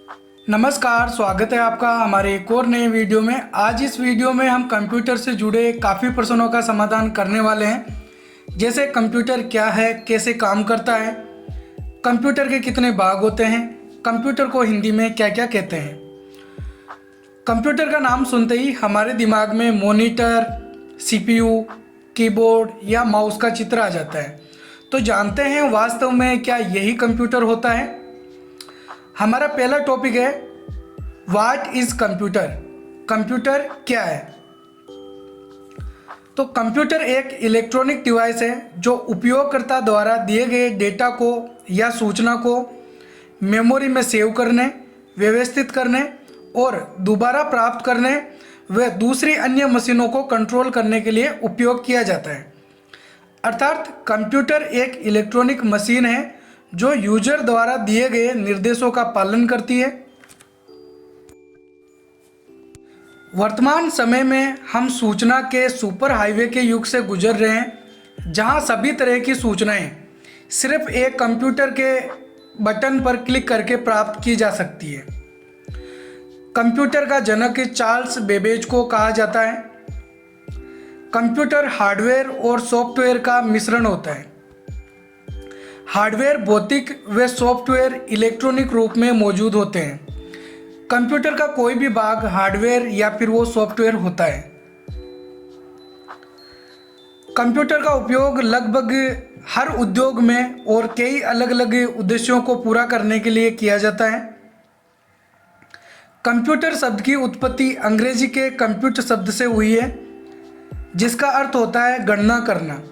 नमस्कार, स्वागत है आपका हमारे एक और नए वीडियो में। आज इस वीडियो में हम कंप्यूटर से जुड़े काफ़ी प्रश्नों का समाधान करने वाले हैं। जैसे कंप्यूटर क्या है, कैसे काम करता है, कंप्यूटर के कितने भाग होते हैं, कंप्यूटर को हिंदी में क्या क्या कहते हैं। कंप्यूटर का नाम सुनते ही हमारे दिमाग में मॉनिटर, सीपीयू, कीबोर्ड या माउस का चित्र आ जाता है। तो जानते हैं वास्तव में क्या यही कंप्यूटर होता है। हमारा पहला टॉपिक है व्हाट इज कंप्यूटर। कंप्यूटर क्या है। तो कंप्यूटर एक इलेक्ट्रॉनिक डिवाइस है जो उपयोगकर्ता द्वारा दिए गए डेटा को या सूचना को मेमोरी में सेव करने, व्यवस्थित करने और दोबारा प्राप्त करने व दूसरी अन्य मशीनों को कंट्रोल करने के लिए उपयोग किया जाता है। अर्थात कंप्यूटर एक इलेक्ट्रॉनिक मशीन है जो यूजर द्वारा दिए गए निर्देशों का पालन करती है। वर्तमान समय में हम सूचना के सुपर हाईवे के युग से गुजर रहे हैं, जहां सभी तरह की सूचनाएं सिर्फ एक कंप्यूटर के बटन पर क्लिक करके प्राप्त की जा सकती है। कंप्यूटर का जनक चार्ल्स बेबेज को कहा जाता है। कंप्यूटर हार्डवेयर और सॉफ्टवेयर का मिश्रण होता है। हार्डवेयर भौतिक व सॉफ्टवेयर इलेक्ट्रॉनिक रूप में मौजूद होते हैं। कंप्यूटर का कोई भी भाग हार्डवेयर या फिर वो सॉफ्टवेयर होता है। कंप्यूटर का उपयोग लगभग हर उद्योग में और कई अलग अलग उद्देश्यों को पूरा करने के लिए किया जाता है। कंप्यूटर शब्द की उत्पत्ति अंग्रेजी के कंप्यूट शब्द से हुई है, जिसका अर्थ होता है गणना करना।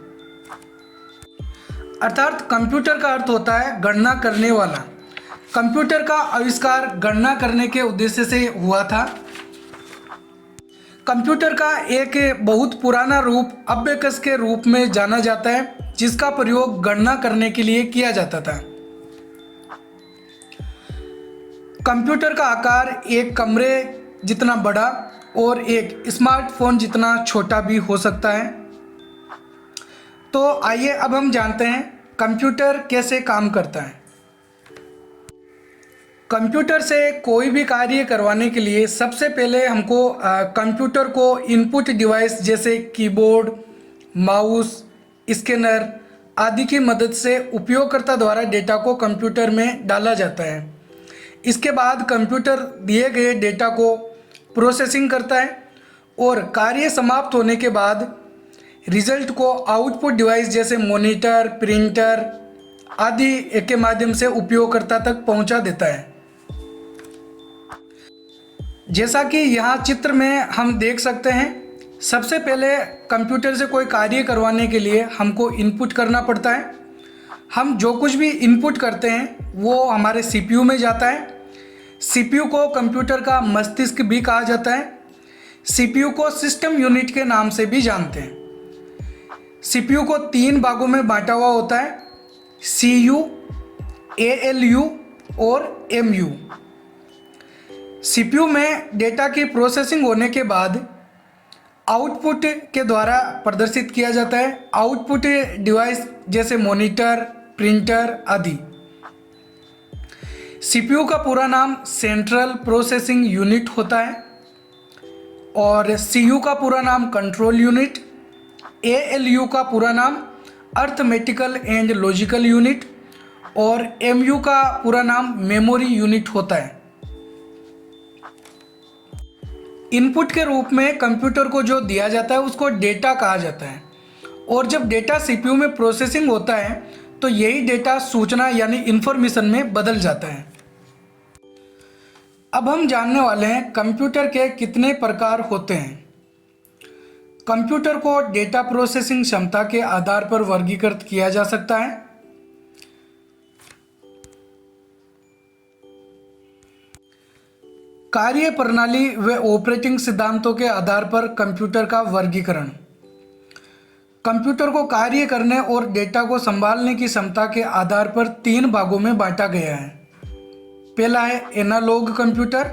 अर्थात कंप्यूटर का अर्थ होता है गणना करने वाला। कंप्यूटर का आविष्कार गणना करने के उद्देश्य से हुआ था। कंप्यूटर का एक बहुत पुराना रूप अबेकस के रूप में जाना जाता है, जिसका प्रयोग गणना करने के लिए किया जाता था। कंप्यूटर का आकार एक कमरे जितना बड़ा और एक स्मार्टफोन जितना छोटा भी हो सकता है। तो आइए अब हम जानते हैं कंप्यूटर कैसे काम करता है। कंप्यूटर से कोई भी कार्य करवाने के लिए सबसे पहले हमको कंप्यूटर को इनपुट डिवाइस जैसे कीबोर्ड, माउस, स्कैनर आदि की मदद से उपयोगकर्ता द्वारा डेटा को कंप्यूटर में डाला जाता है। इसके बाद कंप्यूटर दिए गए डेटा को प्रोसेसिंग करता है और कार्य समाप्त होने के बाद रिजल्ट को आउटपुट डिवाइस जैसे मॉनिटर, प्रिंटर आदि के माध्यम से उपयोगकर्ता तक पहुंचा देता है। जैसा कि यहाँ चित्र में हम देख सकते हैं, सबसे पहले कंप्यूटर से कोई कार्य करवाने के लिए हमको इनपुट करना पड़ता है। हम जो कुछ भी इनपुट करते हैं वो हमारे सीपीयू में जाता है। सीपीयू को कंप्यूटर का मस्तिष्क भी कहा जाता है। सीपीयू को सिस्टम यूनिट के नाम से भी जानते हैं। सीपीयू को 3 भागों में बांटा हुआ होता है, सीयू, एएलयू और एमयू। सीपीयू में डेटा की प्रोसेसिंग होने के बाद आउटपुट के द्वारा प्रदर्शित किया जाता है। आउटपुट डिवाइस जैसे मॉनिटर, प्रिंटर आदि। सीपीयू का पूरा नाम सेंट्रल प्रोसेसिंग यूनिट होता है और सीयू का पूरा नाम कंट्रोल यूनिट, एएलयू का पूरा नाम अर्थमेटिकल एंड लॉजिकल यूनिट और एमयू का पूरा नाम मेमोरी यूनिट होता है। इनपुट के रूप में कंप्यूटर को जो दिया जाता है उसको डेटा कहा जाता है और जब डेटा सीपीयू में प्रोसेसिंग होता है तो यही डेटा सूचना यानी इंफॉर्मेशन में बदल जाता है। अब हम जानने वाले हैं कंप्यूटर के कितने प्रकार होते हैं। कंप्यूटर को डेटा प्रोसेसिंग क्षमता के आधार पर वर्गीकृत किया जा सकता है। कार्य प्रणाली व ऑपरेटिंग सिद्धांतों के आधार पर कंप्यूटर का वर्गीकरण। कंप्यूटर को कार्य करने और डेटा को संभालने की क्षमता के आधार पर 3 भागों में बांटा गया है। पहला है एनालॉग कंप्यूटर।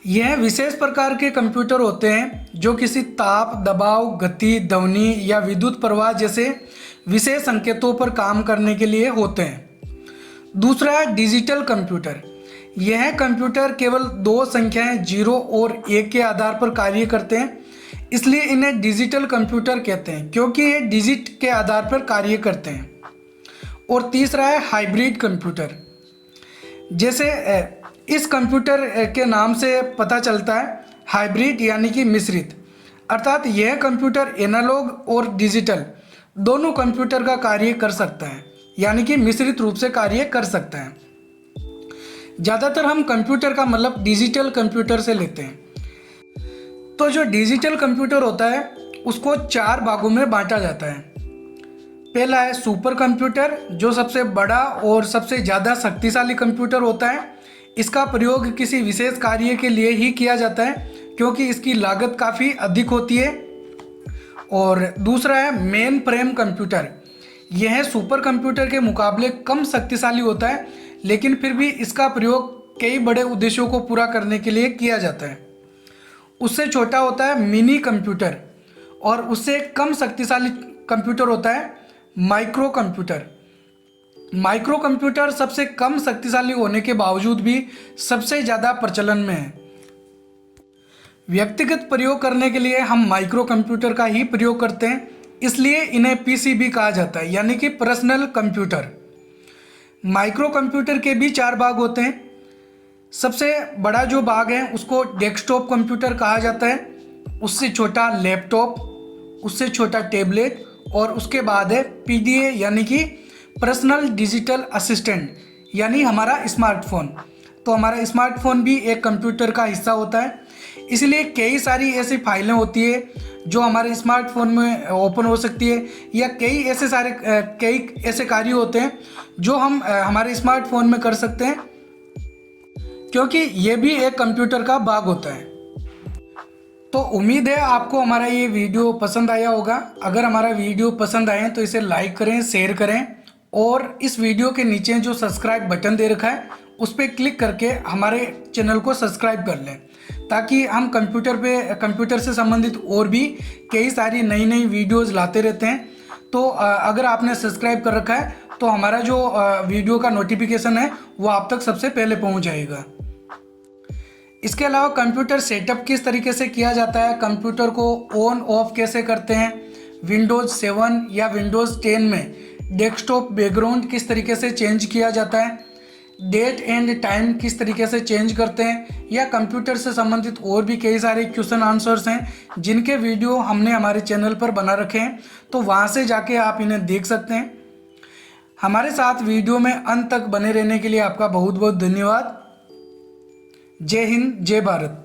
यह विशेष प्रकार के कंप्यूटर होते हैं जो किसी ताप, दबाव, गति, ध्वनि या विद्युत प्रवाह जैसे विशेष संकेतों पर काम करने के लिए होते हैं। दूसरा है डिजिटल कंप्यूटर। यह कंप्यूटर केवल दो संख्याएं 0 और 1 के आधार पर कार्य करते हैं, इसलिए इन्हें डिजिटल कंप्यूटर कहते हैं क्योंकि ये डिजिट के आधार पर कार्य करते हैं। और तीसरा है हाइब्रिड कंप्यूटर। जैसे इस कंप्यूटर के नाम से पता चलता है, हाइब्रिड यानी कि मिश्रित, अर्थात यह कंप्यूटर एनालॉग और डिजिटल दोनों कंप्यूटर का कार्य कर सकता है, यानी कि मिश्रित रूप से कार्य कर सकता है। ज़्यादातर हम कंप्यूटर का मतलब डिजिटल कंप्यूटर से लेते हैं। तो जो डिजिटल कंप्यूटर होता है उसको 4 भागों में बांटा जाता है। पहला है सुपर कंप्यूटर, जो सबसे बड़ा और सबसे ज़्यादा शक्तिशाली कंप्यूटर होता है। इसका प्रयोग किसी विशेष कार्य के लिए ही किया जाता है क्योंकि इसकी लागत काफ़ी अधिक होती है। और दूसरा है मेन फ्रेम कंप्यूटर। यह सुपर कंप्यूटर के मुकाबले कम शक्तिशाली होता है, लेकिन फिर भी इसका प्रयोग कई बड़े उद्देश्यों को पूरा करने के लिए किया जाता है। उससे छोटा होता है मिनी कंप्यूटर, और उससे कम शक्तिशाली कंप्यूटर होता है माइक्रो कंप्यूटर। माइक्रो कंप्यूटर सबसे कम शक्तिशाली होने के बावजूद भी सबसे ज़्यादा प्रचलन में है। व्यक्तिगत प्रयोग करने के लिए हम माइक्रो कंप्यूटर का ही प्रयोग करते हैं, इसलिए इन्हें पीसीबी कहा जाता है, यानी कि पर्सनल कंप्यूटर। माइक्रो कंप्यूटर के भी 4 भाग होते हैं। सबसे बड़ा जो भाग है उसको डेस्कटॉप कंप्यूटर कहा जाता है, उससे छोटा लैपटॉप, उससे छोटा टैबलेट, और उसके बाद है पीडीए यानी कि पर्सनल डिजिटल असिस्टेंट, यानी हमारा स्मार्टफोन। तो हमारा स्मार्टफोन भी एक कंप्यूटर का हिस्सा होता है, इसलिए कई सारी ऐसी फाइलें होती है जो हमारे स्मार्टफोन में ओपन हो सकती है, या कई ऐसे कार्य होते हैं जो हम हमारे स्मार्टफोन में कर सकते हैं, क्योंकि ये भी एक कंप्यूटर का भाग होता है। तो उम्मीद है आपको हमारा ये वीडियो पसंद आया होगा। अगर हमारा वीडियो पसंद आए तो इसे लाइक करें, शेयर करें, और इस वीडियो के नीचे जो सब्सक्राइब बटन दे रखा है उस पर क्लिक करके हमारे चैनल को सब्सक्राइब कर लें, ताकि हम कंप्यूटर से संबंधित और भी कई सारी नई नई वीडियोज़ लाते रहते हैं। तो अगर आपने सब्सक्राइब कर रखा है तो हमारा जो वीडियो का नोटिफिकेशन है वो आप तक सबसे पहले पहुंच जाएगा। इसके अलावा कंप्यूटर सेटअप किस तरीके से किया जाता है, कंप्यूटर को ऑन ऑफ कैसे करते हैं, विंडोज़ 7 या विंडोज़ 10 में डेस्कटॉप बैकग्राउंड किस तरीके से चेंज किया जाता है, डेट एंड टाइम किस तरीके से चेंज करते हैं, या कंप्यूटर से संबंधित और भी कई सारे क्वेश्चन आंसर्स हैं जिनके वीडियो हमने हमारे चैनल पर बना रखे हैं, तो वहाँ से जाके आप इन्हें देख सकते हैं। हमारे साथ वीडियो में अंत तक बने रहने के लिए आपका बहुत बहुत धन्यवाद। जय हिंद, जय भारत।